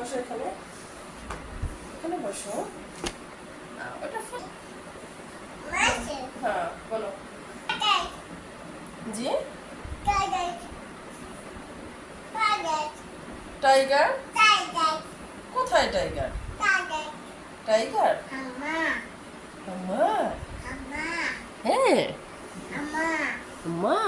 বসো এখানে, এখানে বসো। ওটা হ্যাঁ বলো। জি টাইগার। কোথায় টাইগার? টাইগার আমার। হ্যাঁ মা।